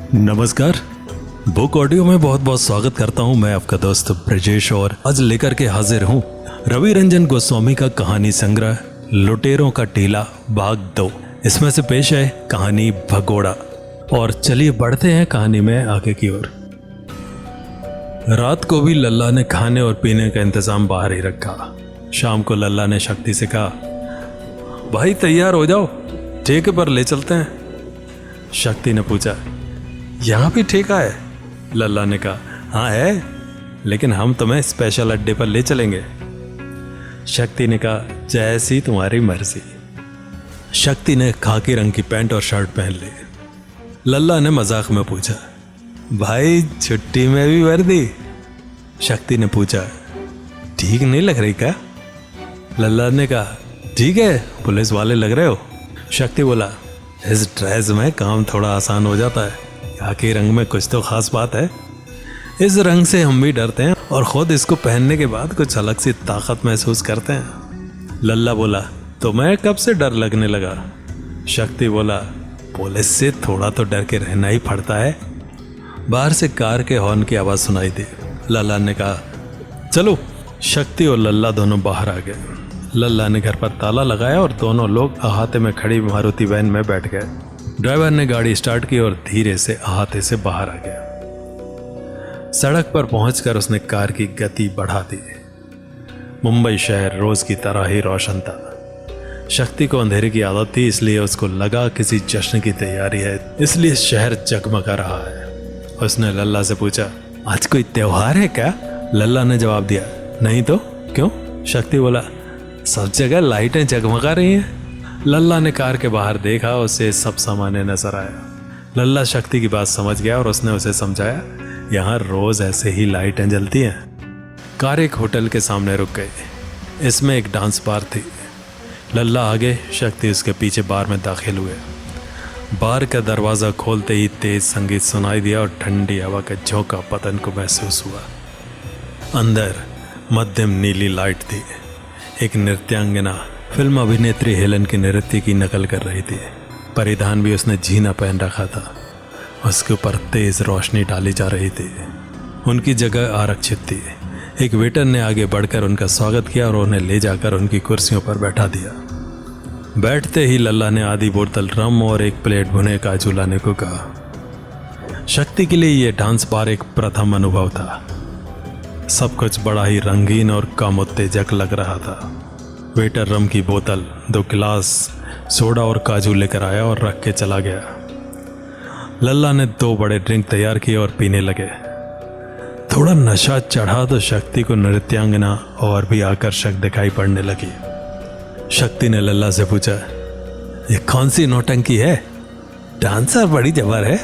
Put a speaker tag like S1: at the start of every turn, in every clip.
S1: नमस्कार। Book audio में बहुत बहुत स्वागत करता हूं। मैं आपका दोस्त ब्रजेश और आज लेकर के हाजिर हूं रवि रंजन गोस्वामी का कहानी संग्रह लुटेरों का टीला भाग 2। इसमें से पेश है कहानी भगोड़ा। और चलिए बढ़ते हैं कहानी में आगे की ओर। रात को भी लल्ला ने खाने और पीने का इंतजाम बाहर ही रखा। शाम को लल्ला ने शक्ति से कहा, भाई तैयार हो जाओ, ठेके पर ले चलते हैं। शक्ति ने पूछा, यहाँ भी ठेका है? लल्ला ने कहा, हाँ है, लेकिन हम तुम्हें स्पेशल अड्डे पर ले चलेंगे। शक्ति ने कहा, जैसी तुम्हारी मर्जी। शक्ति ने खाकी रंग की पैंट और शर्ट पहन ली। लल्ला ने मजाक में पूछा, भाई छुट्टी में भी वर्दी? शक्ति ने पूछा, ठीक नहीं लग रही क्या? लल्ला ने कहा, ठीक है, पुलिस वाले लग रहे हो। शक्ति बोला, इस ड्रेस में काम थोड़ा आसान हो जाता है, खाकी रंग में कुछ तो खास बात है। इस रंग से हम भी डरते हैं और खुद इसको पहनने के बाद कुछ अलग सी ताकत महसूस करते हैं। लल्ला बोला, तो मैं कब से डर लगने लगा? शक्ति बोला, पुलिस से थोड़ा तो डर के रहना ही पड़ता है। बाहर से कार के हॉर्न की आवाज़ सुनाई दी। लल्ला ने कहा, चलो। शक्ति और लल्ला दोनों बाहर आ गए। लल्ला ने घर पर ताला लगाया और दोनों लोग अहाते में खड़ी मारुति वैन में बैठ गए। ड्राइवर ने गाड़ी स्टार्ट की और धीरे से अहाते से बाहर आ गया। सड़क पर पहुंचकर उसने कार की गति बढ़ा दी। मुंबई शहर रोज की तरह ही रोशन था। शक्ति को अंधेरे की आदत थी, इसलिए उसको लगा किसी जश्न की तैयारी है, इसलिए शहर जगमगा रहा है। उसने लल्ला से पूछा, आज कोई त्योहार है क्या? लल्ला ने जवाब दिया, नहीं तो क्यों? शक्ति बोला, सब जगह लाइटें जगमगा रही हैं। लल्ला ने कार के बाहर देखा, उसे सब सामान्य नजर आया। लल्ला शक्ति की बात समझ गया और उसने उसे समझाया, यहाँ रोज ऐसे ही लाइटें जलती हैं। कार एक होटल के सामने रुक गई। इसमें एक डांस बार थी। लल्ला आगे, शक्ति उसके पीछे बार में दाखिल हुए। बार का दरवाज़ा खोलते ही तेज संगीत सुनाई दिया और ठंडी हवा का झोंका पतन को महसूस हुआ। अंदर मध्यम नीली लाइट थी। एक नृत्यांगना फिल्म अभिनेत्री हेलन के नृत्य की नकल कर रही थी। परिधान भी उसने जीना पहन रखा था। उसके ऊपर तेज रोशनी डाली जा रही थी। उनकी जगह आरक्षित थी। एक वेटर ने आगे बढ़कर उनका स्वागत किया और उन्हें ले जाकर उनकी कुर्सियों पर बैठा दिया। बैठते ही लल्ला ने आधी बोतल रम और एक प्लेट भुने काजू लाने को कहा। शक्ति के लिए यह डांस बार एक प्रथम अनुभव था। सब कुछ बड़ा ही रंगीन और कामोत्तेजक लग रहा था। वेटर रम की बोतल, 2 गिलास, सोडा और काजू लेकर आया और रख के चला गया। लल्ला ने 2 बड़े ड्रिंक तैयार किए और पीने लगे। थोड़ा नशा चढ़ा तो शक्ति को नृत्यांगना और भी आकर्षक दिखाई पड़ने लगी। शक्ति ने लल्ला से पूछा, ये कौन सी नौटंकी है? डांसर बड़ी जबर है।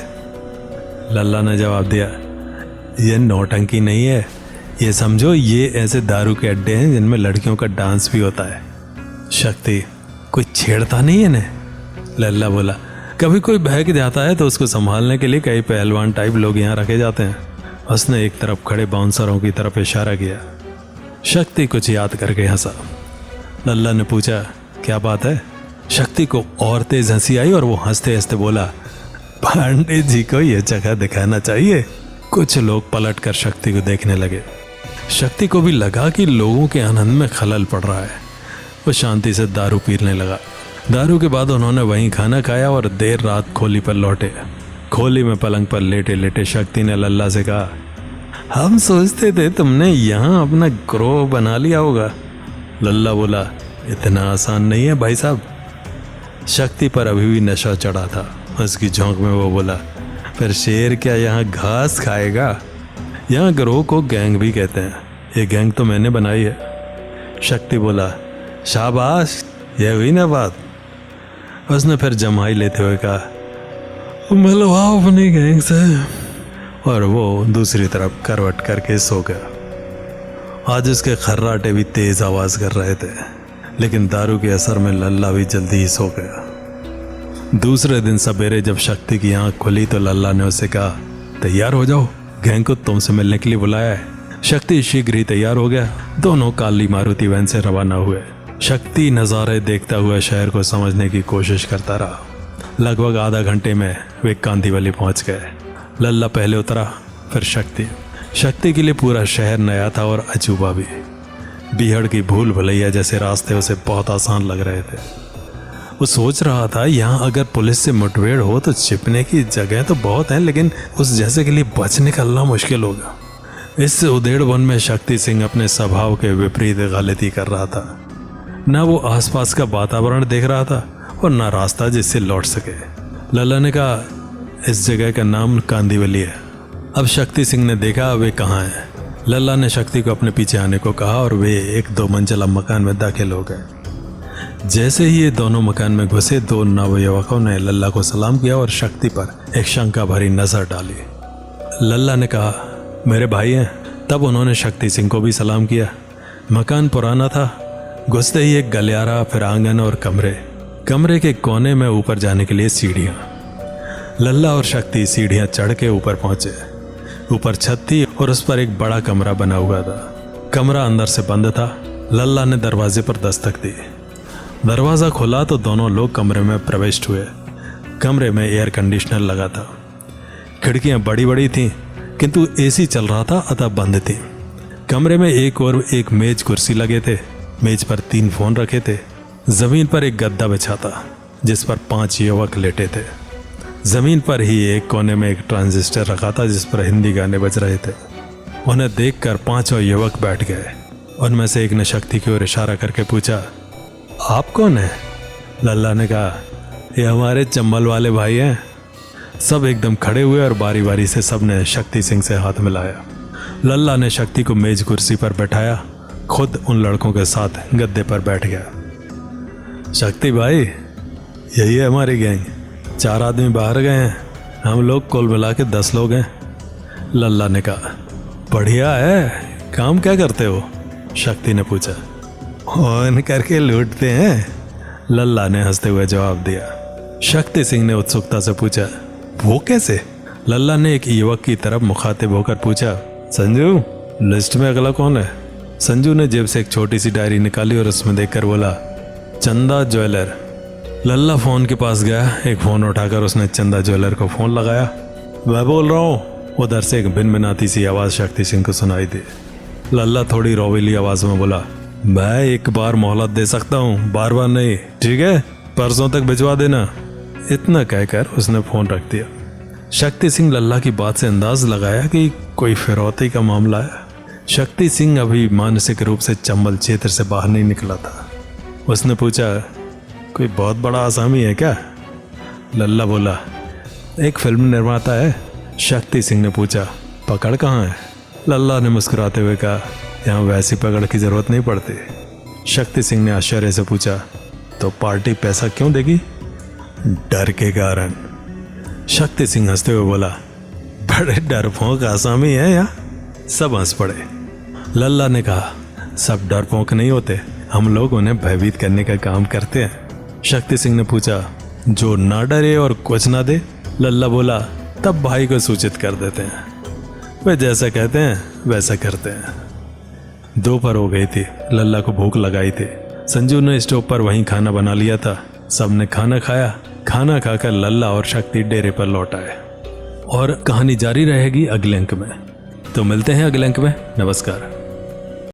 S1: लल्ला ने जवाब दिया, ये नौटंकी नहीं है, ये समझो ये ऐसे दारू के अड्डे हैं जिनमें लड़कियों का डांस भी होता है। शक्ति, कोई छेड़ता नहीं है इन्हें? लल्ला बोला, कभी कोई बहक जाता है तो उसको संभालने के लिए कई पहलवान टाइप लोग यहाँ रखे जाते हैं। उसने एक तरफ खड़े बाउंसरों की तरफ इशारा किया। शक्ति कुछ याद करके हंसा। लल्ला ने पूछा, क्या बात है? शक्ति को और तेज हंसी आई और वो हंसते हंसते बोला, पांडे जी को ये जगह दिखाना चाहिए। कुछ लोग पलट कर शक्ति को देखने लगे। शक्ति को भी लगा कि लोगों के आनंद में खलल पड़ रहा है। वो शांति से दारू पीने लगा। दारू के बाद उन्होंने वहीं खाना खाया और देर रात खोली पर लौटे। खोली में पलंग पर लेटे लेटे शक्ति ने लल्ला से कहा, हम सोचते थे तुमने यहाँ अपना ग्रोह बना लिया होगा। लल्ला बोला, इतना आसान नहीं है भाई साहब। शक्ति पर अभी भी नशा चढ़ा था। उसकी झोंक में वो बोला, फिर शेर क्या यहाँ घास खाएगा? यहाँ ग्रोह को गैंग भी कहते हैं। ये गैंग तो मैंने बनाई है। शक्ति बोला, शाबाश, ये हुई ना बात। उसने फिर जमाई लेते हुए कहा, मिलवाओ अपनी गैंग से। और वो दूसरी तरफ करवट करके सो गया। आज उसके खर्राटे भी तेज आवाज कर रहे थे, लेकिन दारू के असर में लल्ला भी जल्दी ही सो गया। दूसरे दिन सवेरे जब शक्ति की आंख खुली तो लल्ला ने उसे कहा, तैयार हो जाओ, गैंग को तुमसे मिलने के लिए बुलाया है। शक्ति शीघ्र ही तैयार हो गया। दोनों काली मारुति वैन से रवाना हुए। शक्ति नज़ारे देखता हुआ शहर को समझने की कोशिश करता रहा। लगभग आधा घंटे में वे कांदीवली पहुंच गए। लल्ला पहले उतरा, फिर शक्ति। शक्ति के लिए पूरा शहर नया था और अजूबा भी। बीहड़ की भूल भुलैया जैसे रास्ते उसे बहुत आसान लग रहे थे। वो सोच रहा था यहाँ अगर पुलिस से मुठभेड़ हो तो छिपने की जगह तो बहुत है, लेकिन उस जैसे के लिए बच निकलना मुश्किल होगा। इस उधेड़ वन में शक्ति सिंह अपने स्वभाव के विपरीत गलती कर रहा था। न वो आसपास का वातावरण देख रहा था और न रास्ता जिससे लौट सके। लल्ला ने कहा, इस जगह का नाम कांदीवली है। अब शक्ति सिंह ने देखा वे कहाँ हैं। लल्ला ने शक्ति को अपने पीछे आने को कहा और वे एक 2 मंजिला मकान में दाखिल हो गए। जैसे ही ये दोनों मकान में घुसे, 2 नवयुवकों ने लल्ला को सलाम किया और शक्ति पर एक शंका भरी नजर डाली। लल्ला ने कहा, मेरे भाई हैं। तब उन्होंने शक्ति सिंह को भी सलाम किया। मकान पुराना था। घुसते ही एक गलियारा, फिर आंगन और कमरे के कोने में ऊपर जाने के लिए सीढ़ियाँ। लल्ला और शक्ति सीढ़ियाँ चढ़ के ऊपर पहुंचे। ऊपर छत थी और उस पर एक बड़ा कमरा बना हुआ था। कमरा अंदर से बंद था। लल्ला ने दरवाजे पर दस्तक दी। दरवाज़ा खुला तो दोनों लोग कमरे में प्रविष्ट हुए। कमरे में एयर कंडीशनर लगा था। खिड़कियाँ बड़ी बड़ी थीं, किंतु एसी चल रहा था, अतः बंद थी। कमरे में एक और एक मेज कुर्सी लगे थे। मेज पर 3 फोन रखे थे। जमीन पर एक गद्दा बिछा था जिस पर 5 युवक लेटे थे। जमीन पर ही एक कोने में एक ट्रांजिस्टर रखा था जिस पर हिंदी गाने बज रहे थे। उन्हें देखकर 5 युवक बैठ गए। उनमें से एक ने शक्ति की ओर इशारा करके पूछा, आप कौन है? लल्ला ने कहा, ये हमारे चंबल वाले भाई हैं। सब एकदम खड़े हुए और बारी बारी से सब ने शक्ति सिंह से हाथ मिलाया। लल्ला ने शक्ति को मेज कुर्सी पर बैठाया, खुद उन लड़कों के साथ गद्दे पर बैठ गया। शक्ति भाई, यही है हमारी गैंग। 4 आदमी बाहर गए हैं, हम लोग कुल मिला के 10 लोग हैं। लल्ला ने कहा, बढ़िया है। काम क्या करते हो? शक्ति ने पूछा। ऑन करके लूटते हैं, लल्ला ने हंसते हुए जवाब दिया। शक्ति सिंह ने उत्सुकता से पूछा, वो कैसे? लल्ला ने एक युवक की तरफ मुखातिब होकर पूछा, संजू, लिस्ट में अगला कौन है? संजू ने जेब से एक छोटी सी डायरी निकाली और उसमें देखकर बोला, चंदा ज्वेलर। लल्ला फोन के पास गया। एक फ़ोन उठाकर उसने चंदा ज्वेलर को फ़ोन लगाया। मैं बोल रहा हूँ। उधर से एक भिनभिनाती सी आवाज़ शक्ति सिंह को सुनाई दी। लल्ला थोड़ी रोवीली आवाज़ में बोला, मैं एक बार मोहलत दे सकता हूँ, बार बार नहीं, ठीक है? परसों तक भिजवा देना। इतना कहकर उसने फ़ोन रख दिया। शक्ति सिंह लल्ला की बात से अंदाज लगाया कि कोई फिरौती का मामला है। शक्ति सिंह अभी मानसिक रूप से चंबल क्षेत्र से बाहर नहीं निकला था। उसने पूछा, कोई बहुत बड़ा आसामी है क्या? लल्ला बोला, एक फिल्म निर्माता है। शक्ति सिंह ने पूछा, पकड़ कहाँ है? लल्ला ने मुस्कुराते हुए कहा, यहाँ वैसी पकड़ की जरूरत नहीं पड़ती। शक्ति सिंह ने आश्चर्य से पूछा, तो पार्टी पैसा क्यों देगी? डर के कारण। शक्ति सिंह हंसते हुए बोला, बड़े डरपोक आसामी है यहाँ। सब हंस पड़े। लल्ला ने कहा, सब डरपोक नहीं होते, हम लोग उन्हें भयभीत करने का काम करते हैं। शक्ति सिंह ने पूछा, जो ना डरे और कुछ ना दे? लल्ला बोला, तब भाई को सूचित कर देते हैं, वे जैसा कहते हैं वैसा करते हैं। दोपहर हो गई थी। लल्ला को भूख लगाई थी। संजू ने स्टोव पर वहीं खाना बना लिया था। सबने खाना खाया। खाना खाकर लल्ला और शक्ति डेरे पर लौट आए और कहानी जारी रहेगी अगले अंक में। तो मिलते हैं अगले अंक में। नमस्कार।